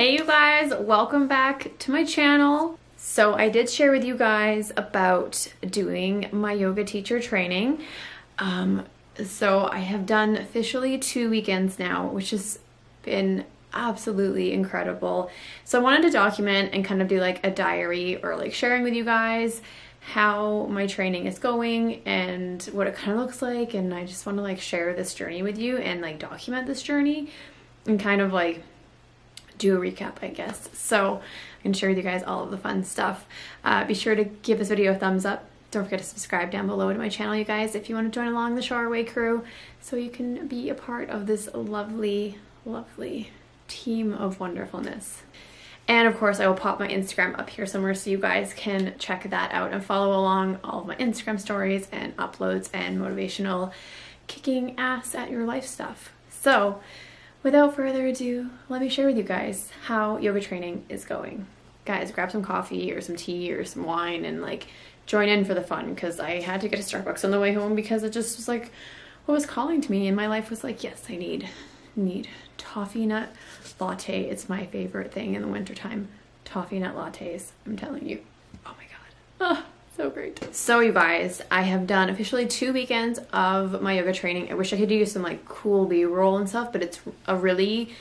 Hey you guys, welcome back to my channel. So I did share with you guys about doing my yoga teacher training. So I have done officially 2 weekends now, which has been absolutely incredible. So I wanted to document and kind of do like a diary or like sharing with you guys how my training is going and what it kind of looks like. And I just want to like share this journey with you and like document this journey and kind of like do a recap, I guess. So I can share with you guys all of the fun stuff. Be sure to give this video a thumbs up. Don't forget to subscribe down below to my channel, you guys, if you want to join along the Shoreaway crew so you can be a part of this lovely, lovely team of wonderfulness. And of course, I will pop my Instagram up here somewhere so you guys can check that out and follow along all of my Instagram stories and uploads and motivational kicking ass at your life stuff. So without further ado, let me share with you guys how yoga training is going. Guys, grab some coffee or some tea or some wine and like join in for the fun, because I had to get a Starbucks on the way home because it just was like what was calling to me, and my life was like, yes, I need toffee nut latte. It's my favorite thing in the wintertime. Toffee nut lattes, I'm telling you. Oh my god. Oh, so great. So you guys, I have done officially 2 weekends of my yoga training. I wish I could do some like cool B-roll and stuff, but it's a really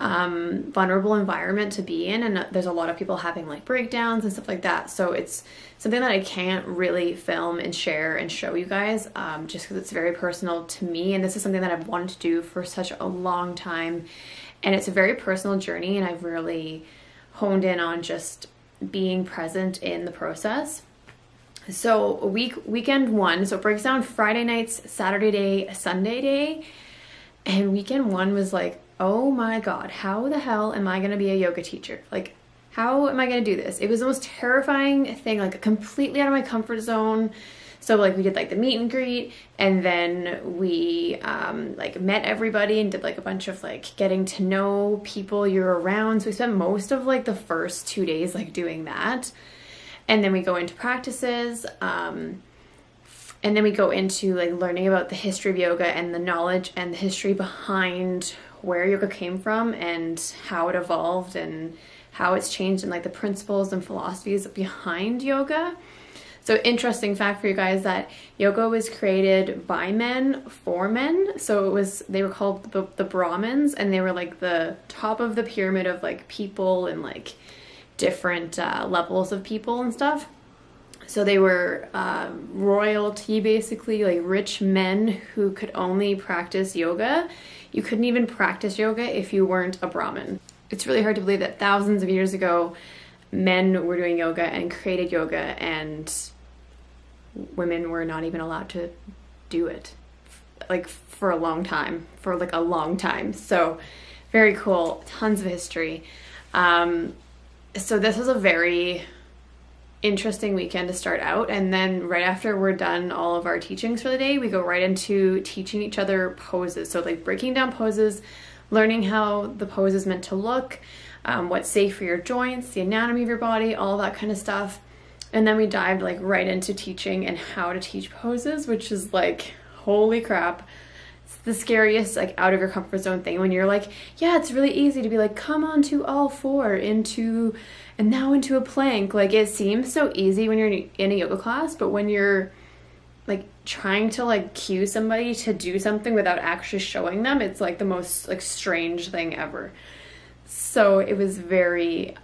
vulnerable environment to be in, and there's a lot of people having like breakdowns and stuff like that. So it's something that I can't really film and share and show you guys, just because it's very personal to me, and this is something that I've wanted to do for such a long time, and it's a very personal journey, and I've really honed in on just being present in the process. So weekend one, so it breaks down Friday nights, Saturday day, Sunday day, and weekend one was like, oh my god, how the hell am I gonna be a yoga teacher? Like, how am I gonna do this? It was the most terrifying thing, like completely out of my comfort zone. So like we did like the meet and greet, and then we like met everybody and did like a bunch of like getting to know people you're around. So we spent most of like the first 2 days like doing that. And then we go into practices, and then we go into like learning about the history of yoga and the knowledge and the history behind where yoga came from and how it evolved and how it's changed and like the principles and philosophies behind yoga. So interesting fact for you guys that yoga was created by men for men. So they were called the Brahmins, and they were like the top of the pyramid of like people and like different levels of people and stuff. So they were royalty, basically, like rich men who could only practice yoga. You couldn't even practice yoga if you weren't a Brahmin. It's really hard to believe that thousands of years ago, men were doing yoga and created yoga, and women were not even allowed to do it, like for a long time, So very cool, tons of history. So this was a very interesting weekend to start out, and then right after we're done all of our teachings for the day, we go right into teaching each other poses. So like breaking down poses, learning how the pose is meant to look, what's safe for your joints, the anatomy of your body, all that kind of stuff. And then we dived like right into teaching and how to teach poses, which is like, holy crap. It's the scariest, like out of your comfort zone thing when you're like, yeah, it's really easy to be like, come on to all four, and now into a plank. Like it seems so easy when you're in a yoga class, but when you're like trying to like cue somebody to do something without actually showing them, it's like the most like strange thing ever. So it was very,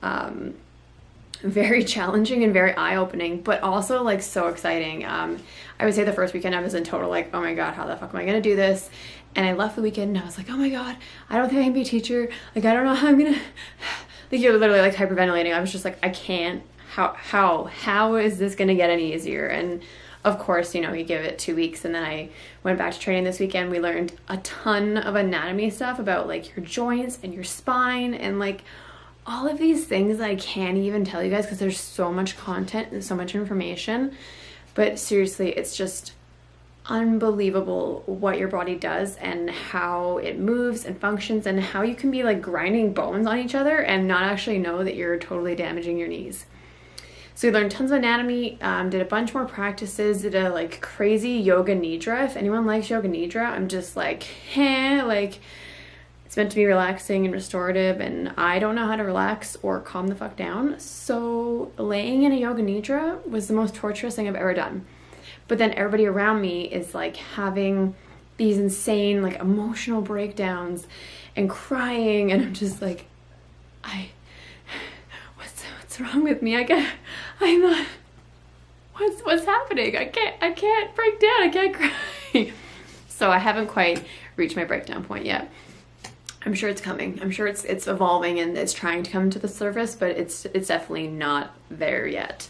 very challenging and very eye-opening, but also like so exciting. I would say the first weekend I was in total like, oh my god, how the fuck am I gonna do this? And I left the weekend and I was like, oh my god, I don't think I can be a teacher. Like I don't know how I'm gonna like, you're literally like hyperventilating. I was just like, I can't, how is this gonna get any easier? And of course, you know, you give it 2 weeks, and then I went back to training this weekend. We learned a ton of anatomy stuff about like your joints and your spine and like all of these things that I can't even tell you guys because there's so much content and so much information. But seriously, it's just unbelievable what your body does and how it moves and functions, and how you can be like grinding bones on each other and not actually know that you're totally damaging your knees. So we learned tons of anatomy, did a bunch more practices, did a like crazy yoga nidra. If anyone likes yoga nidra, I'm just like, like It's meant to be relaxing and restorative, and I don't know how to relax or calm the fuck down. So laying in a yoga nidra was the most torturous thing I've ever done. But then everybody around me is like having these insane like emotional breakdowns and crying, and I'm just like, what's wrong with me? I'm not, what's happening? I can't break down. I can't cry. So I haven't quite reached my breakdown point yet. I'm sure it's coming. I'm sure it's evolving and it's trying to come to the surface, but it's definitely not there yet.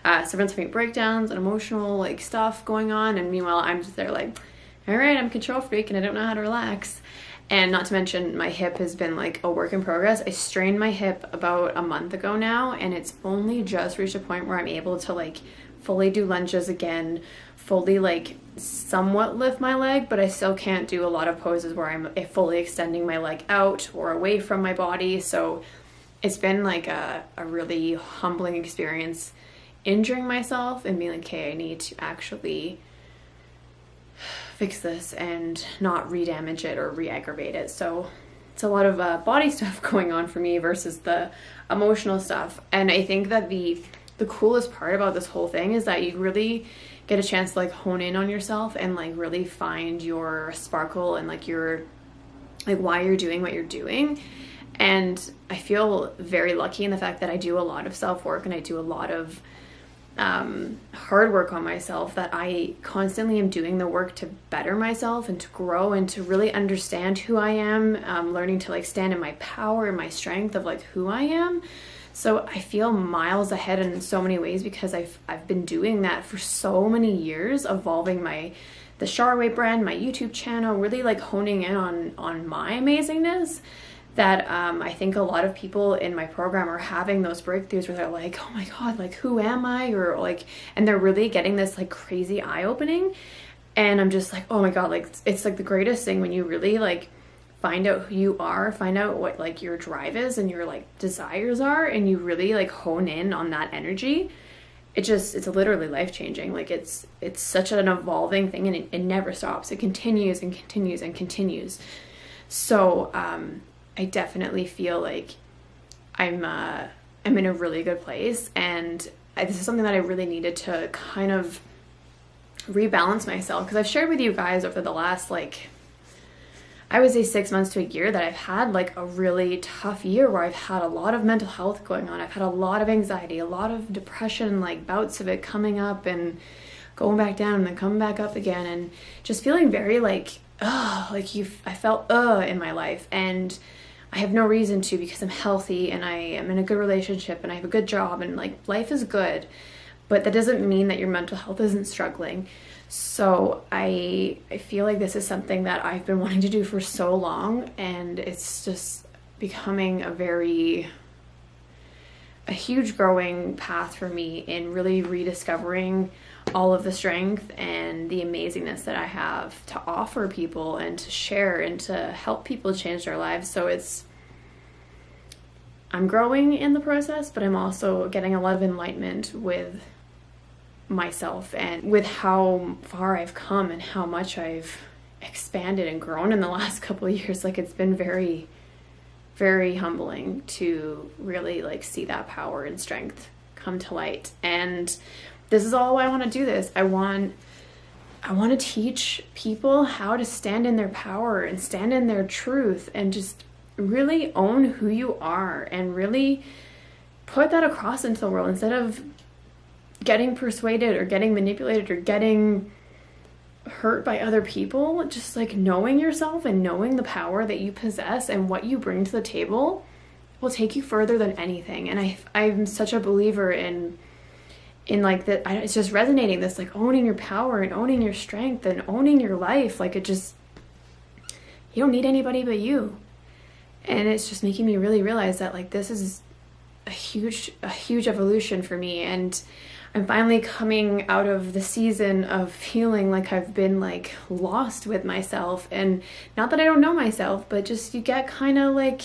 So everyone's having breakdowns and emotional like stuff going on, and meanwhile I'm just there like, all right, I'm a control freak and I don't know how to relax. And not to mention my hip has been like a work in progress. I strained my hip about a month ago now, and it's only just reached a point where I'm able to like fully do lunges again, fully like somewhat lift my leg, but I still can't do a lot of poses where I'm fully extending my leg out or away from my body. So it's been like a really humbling experience injuring myself and being like, okay, I need to actually fix this and not re-damage it or re-aggravate it. So it's a lot of body stuff going on for me versus the emotional stuff. And I think that the coolest part about this whole thing is that you really get a chance to like hone in on yourself and like really find your sparkle and like your like why you're doing what you're doing. And I feel very lucky in the fact that I do a lot of self-work and I do a lot of hard work on myself, that I constantly am doing the work to better myself and to grow and to really understand who I am, learning to like stand in my power and my strength of like who I am. So I feel miles ahead in so many ways because I've been doing that for so many years, evolving the Charway brand, my YouTube channel, really like honing in on my amazingness, that I think a lot of people in my program are having those breakthroughs where they're like, oh my God, like who am I? Or like, and they're really getting this like crazy eye opening. And I'm just like, oh my God, like it's like the greatest thing when you really like find out who you are, find out what like your drive is and your like desires are, and you really like hone in on that energy. It's literally life-changing. Like it's such an evolving thing, and it never stops. It continues and continues and continues. So I definitely feel like I'm in a really good place, and this is something that I really needed to kind of rebalance myself, because I've shared with you guys over the last like, I would say 6 months to a year, that I've had like a really tough year where I've had a lot of mental health going on. I've had a lot of anxiety, a lot of depression, like bouts of it coming up and going back down and then coming back up again, and just feeling very like, I felt in my life. And I have no reason to, because I'm healthy and I am in a good relationship and I have a good job and like life is good, but that doesn't mean that your mental health isn't struggling. So I feel like this is something that I've been wanting to do for so long, and it's just becoming a huge growing path for me in really rediscovering all of the strength and the amazingness that I have to offer people and to share and to help people change their lives. So I'm growing in the process, but I'm also getting a lot of enlightenment with myself and with how far I've come and how much I've expanded and grown in the last couple of years. Like it's been very, very humbling to really like see that power and strength come to light. And this is all why I want to do this. I want to teach people how to stand in their power and stand in their truth and just really own who you are and really put that across into the world, instead of getting persuaded or getting manipulated or getting hurt by other people. Just like knowing yourself and knowing the power that you possess and what you bring to the table will take you further than anything. And I'm such a believer in like that. It's just resonating, this like owning your power and owning your strength and owning your life. Like you don't need anybody but you. And it's just making me really realize that like this is a huge evolution for me. And I'm finally coming out of the season of feeling like I've been like lost with myself. And not that I don't know myself, but just you get kind of like,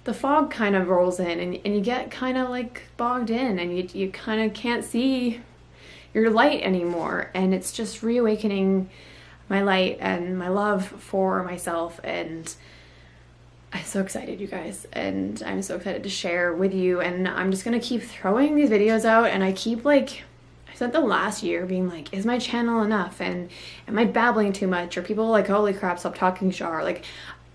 the fog kind of rolls in and you get kind of like bogged in, and you kind of can't see your light anymore. And it's just reawakening my light and my love for myself. And I'm so excited, you guys, and I'm so excited to share with you, and I'm just gonna keep throwing these videos out, and I keep like, I spent the last year being like, is my channel enough, and am I babbling too much, or people are like, holy crap, stop talking, Shar. Like,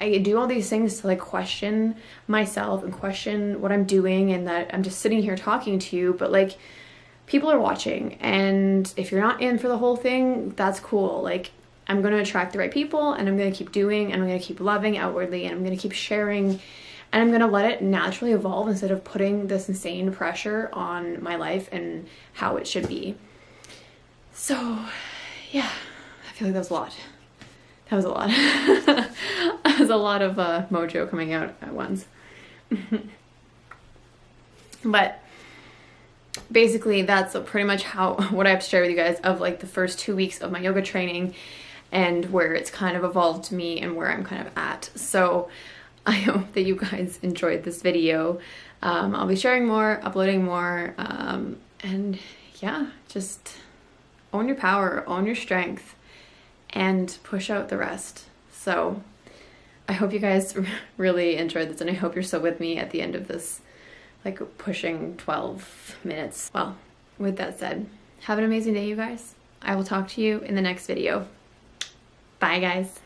I do all these things to like question myself and question what I'm doing, and that I'm just sitting here talking to you, but like, people are watching, and if you're not in for the whole thing, that's cool. Like, I'm going to attract the right people, and I'm going to keep doing, and I'm going to keep loving outwardly, and I'm going to keep sharing, and I'm going to let it naturally evolve instead of putting this insane pressure on my life and how it should be. So yeah, I feel like that was a lot. That was a lot. That was a lot of mojo coming out at once. But basically that's pretty much what I have to share with you guys of like the first 2 weeks of my yoga training, and where it's kind of evolved me and where I'm kind of at. So I hope that you guys enjoyed this video. I'll be sharing more, uploading more, and yeah, just own your power, own your strength, and push out the rest. So I hope you guys really enjoyed this, and I hope you're still with me at the end of this, like pushing 12 minutes. Well, with that said, have an amazing day, you guys. I will talk to you in the next video. Bye, guys.